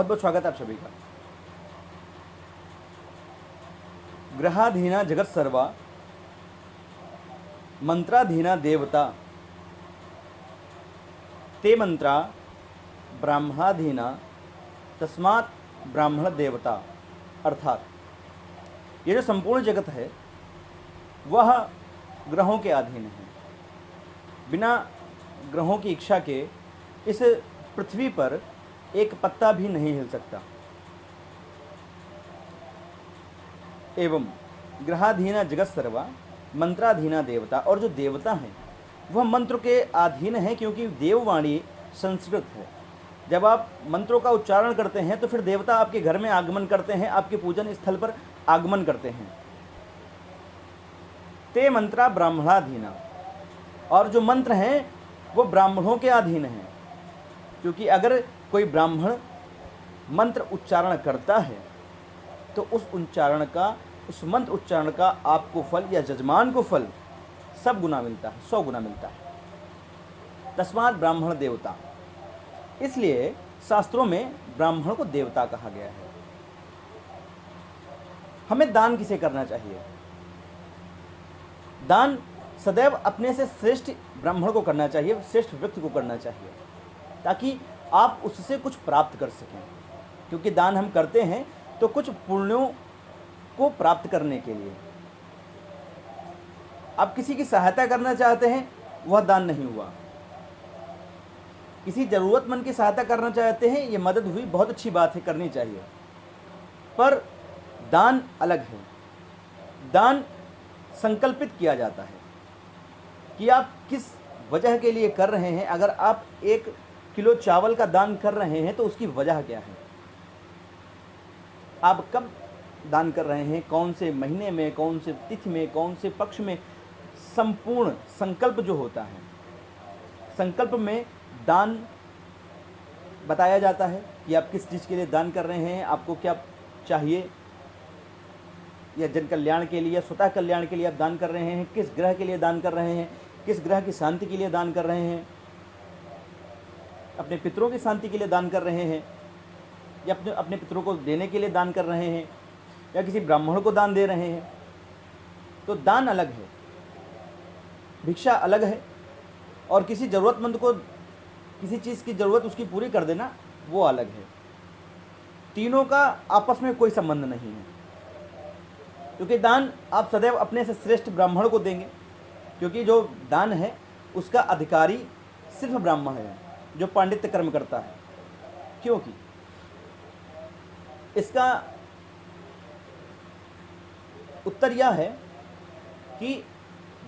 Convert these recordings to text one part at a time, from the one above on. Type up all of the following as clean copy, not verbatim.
बहुत बहुत स्वागत है आप सभी का। ग्रहाधीना जगत सर्वा मंत्राधीना देवता ते मंत्रा ब्राह्मणाधीना तस्मात् ब्राह्मण देवता। अर्थात ये जो संपूर्ण जगत है वह ग्रहों के अधीन है। बिना ग्रहों की इच्छा के इस पृथ्वी पर एक पत्ता भी नहीं हिल सकता। एवं ग्रहाधीना जगत सर्वा मंत्राधीना देवता, और जो देवता हैं वह मंत्र के अधीन है, क्योंकि देववाणी संस्कृत है। जब आप मंत्रों का उच्चारण करते हैं तो फिर देवता आपके घर में आगमन करते हैं, आपके पूजन स्थल पर आगमन करते हैं। ते मंत्रा ब्राह्मणाधीना, और जो मंत्र हैं वो ब्राह्मणों के अधीन हैं, क्योंकि अगर कोई ब्राह्मण मंत्र उच्चारण करता है तो उस मंत्र उच्चारण का आपको फल या जजमान को फल सब गुना मिलता है, 100 गुना मिलता है। तस्मात् ब्राह्मण देवता, इसलिए शास्त्रों में ब्राह्मण को देवता कहा गया है। हमें दान किसे करना चाहिए? दान सदैव अपने से श्रेष्ठ ब्राह्मण को करना चाहिए, श्रेष्ठ व्यक्ति को करना चाहिए, ताकि आप उससे कुछ प्राप्त कर सकें। क्योंकि दान हम करते हैं तो कुछ पुण्यों को प्राप्त करने के लिए। आप किसी की सहायता करना चाहते हैं, वह दान नहीं हुआ। किसी ज़रूरतमंद की सहायता करना चाहते हैं, ये मदद हुई, बहुत अच्छी बात है, करनी चाहिए। पर दान अलग है। दान संकल्पित किया जाता है कि आप किस वजह के लिए कर रहे हैं। अगर आप 1 किलो चावल का दान कर रहे हैं तो उसकी वजह क्या है, आप कब दान कर रहे हैं, कौन से महीने में, कौन से तिथि में, कौन से पक्ष में, संपूर्ण संकल्प जो होता है, संकल्प में दान बताया जाता है कि आप किस चीज़ के लिए दान कर रहे हैं, आपको क्या चाहिए, या जन कल्याण के लिए या स्वतः कल्याण के लिए आप दान कर रहे हैं, किस ग्रह के लिए दान कर रहे हैं, किस ग्रह की शांति के लिए दान कर रहे हैं, अपने पितरों की शांति के लिए दान कर रहे हैं, या अपने पितरों को देने के लिए दान कर रहे हैं, या किसी ब्राह्मण को दान दे रहे हैं। तो दान अलग है, भिक्षा अलग है, और किसी ज़रूरतमंद को किसी चीज़ की ज़रूरत उसकी पूरी कर देना वो अलग है। तीनों का आपस में कोई संबंध नहीं है, क्योंकि दान आप सदैव अपने से श्रेष्ठ ब्राह्मण को देंगे, क्योंकि जो दान है उसका अधिकारी सिर्फ ब्राह्मण है जो पांडित्य कर्म करता है। क्योंकि इसका उत्तर यह है कि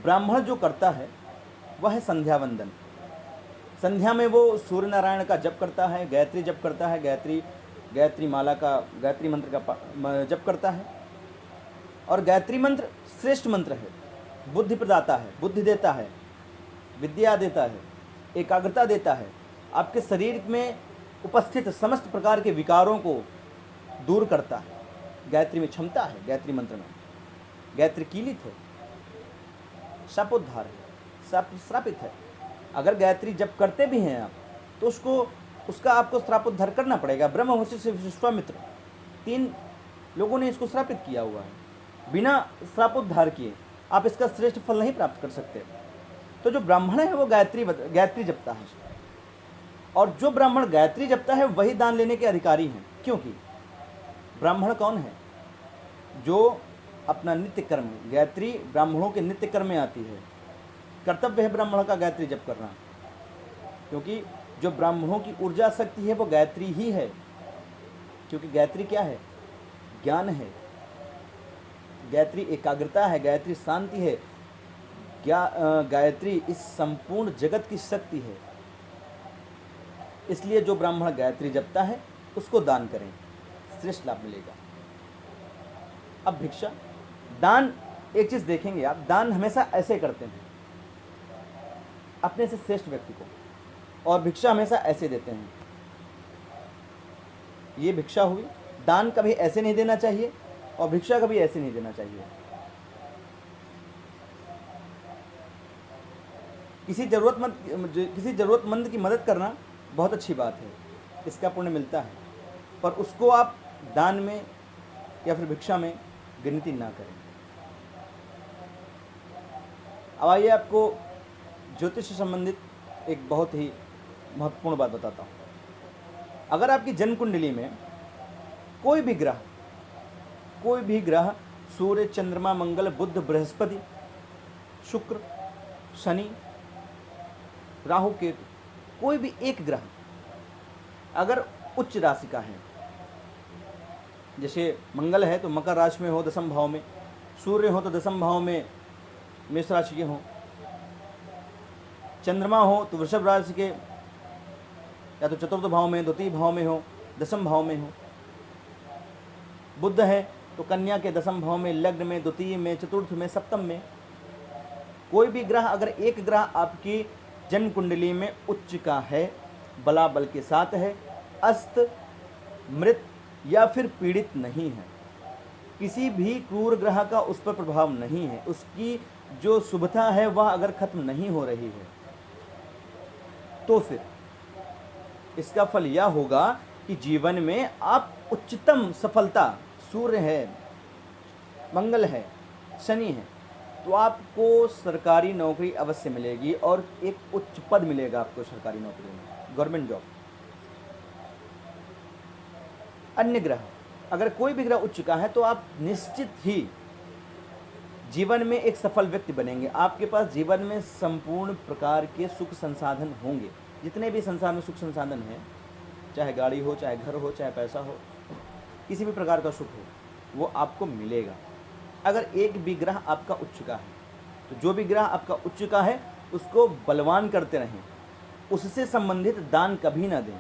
ब्राह्मण जो करता है वह है संध्या वंदन। संध्या में वो सूर्य नारायण का जप करता है, गायत्री जप करता है, गायत्री माला का, गायत्री मंत्र का जप करता है। और गायत्री मंत्र श्रेष्ठ मंत्र है, बुद्धि प्रदाता है, बुद्धि देता है, विद्या देता है, एकाग्रता देता है, आपके शरीर में उपस्थित समस्त प्रकार के विकारों को दूर करता है। गायत्री में क्षमता है, गायत्री मंत्र में। गायत्री कीलित है, शापोद्धार है, श्रापित है। अगर गायत्री जप करते भी हैं आप तो उसका आपको श्रापोद्धार करना पड़ेगा। ब्रह्म वशिष्ठ विश्वामित्र 3 लोगों ने इसको श्रापित किया हुआ है। बिना श्रापोद्धार किए आप इसका श्रेष्ठ फल नहीं प्राप्त कर सकते। तो जो ब्राह्मण है वो गायत्री जपता है, और जो ब्राह्मण गायत्री जपता है वही दान लेने के अधिकारी हैं। क्योंकि ब्राह्मण कौन है? जो अपना नित्य कर्म, गायत्री ब्राह्मणों के नित्य कर्म में आती है। कर्तव्य है ब्राह्मण का गायत्री जप करना, क्योंकि जो ब्राह्मणों की ऊर्जा शक्ति है वो गायत्री ही है। क्योंकि गायत्री क्या है? ज्ञान है, गायत्री एकाग्रता है, गायत्री शांति है, गायत्री इस संपूर्ण जगत की शक्ति है। इसलिए जो ब्राह्मण गायत्री जपता है उसको दान करें, श्रेष्ठ लाभ मिलेगा। अब भिक्षा, दान, एक चीज़ देखेंगे आप, दान हमेशा ऐसे करते हैं अपने से श्रेष्ठ व्यक्ति को, और भिक्षा हमेशा ऐसे देते हैं। ये भिक्षा हुई। दान कभी ऐसे नहीं देना चाहिए और भिक्षा कभी ऐसे नहीं देना चाहिए। किसी ज़रूरतमंद की मदद करना बहुत अच्छी बात है, इसका पुण्य मिलता है। पर उसको आप दान में या फिर भिक्षा में गिनती ना करें। अब आइए आपको ज्योतिष से संबंधित एक बहुत ही महत्वपूर्ण बात बताता हूँ। अगर आपकी जन्म कुंडली में कोई भी ग्रह सूर्य, चंद्रमा, मंगल, बुध, बृहस्पति, शुक्र, शनि, राहु, केतु, कोई भी एक ग्रह अगर उच्च राशि का है, जैसे मंगल है तो मकर राशि में हो दसम भाव में, सूर्य हो तो दसम भाव में मेष राशि के हो, चंद्रमा हो तो वृषभ राशि के या तो चतुर्थ भाव में, द्वितीय भाव में हो, दसम भाव में हो, बुध है तो कन्या के दसम भाव में, लग्न में, द्वितीय में, चतुर्थ में, सप्तम में, कोई भी ग्रह अगर एक ग्रह आपकी जन्म कुंडली में उच्च का है, बलाबल के साथ है, अस्त, मृत या फिर पीड़ित नहीं है, किसी भी क्रूर ग्रह का उस पर प्रभाव नहीं है, उसकी जो शुभता है वह अगर खत्म नहीं हो रही है, तो फिर इसका फल यह होगा कि जीवन में आप उच्चतम सफलता, सूर्य है, मंगल है, शनि है, तो आपको सरकारी नौकरी अवश्य मिलेगी और एक उच्च पद मिलेगा आपको सरकारी नौकरी में, गवर्नमेंट जॉब। अन्य ग्रह अगर कोई भी ग्रह उच्च का है तो आप निश्चित ही जीवन में एक सफल व्यक्ति बनेंगे। आपके पास जीवन में संपूर्ण प्रकार के सुख संसाधन होंगे, जितने भी संसार में सुख संसाधन हैं, चाहे गाड़ी हो, चाहे घर हो, चाहे पैसा हो, किसी भी प्रकार का सुख हो, वो आपको मिलेगा अगर एक भी ग्रह आपका उच्च का है। तो जो भी ग्रह आपका उच्च का है उसको बलवान करते रहें, उससे संबंधित दान कभी ना दें,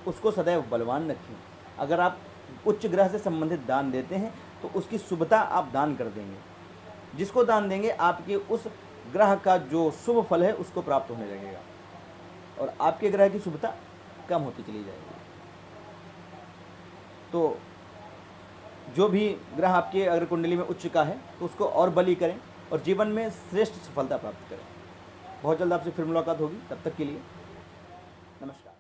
उसको सदैव बलवान रखें। अगर आप उच्च ग्रह से संबंधित दान देते हैं तो उसकी शुभता आप दान कर देंगे, जिसको दान देंगे आपके उस ग्रह का जो शुभ फल है उसको प्राप्त होने लगेगा और आपके ग्रह की शुभता कम होती चली जाएगी। तो जो भी ग्रह आपके अगर कुंडली में उच्च का है तो उसको और बलि करें और जीवन में श्रेष्ठ सफलता प्राप्त करें। बहुत जल्द आपसे फिर मुलाकात होगी, तब तक के लिए नमस्कार।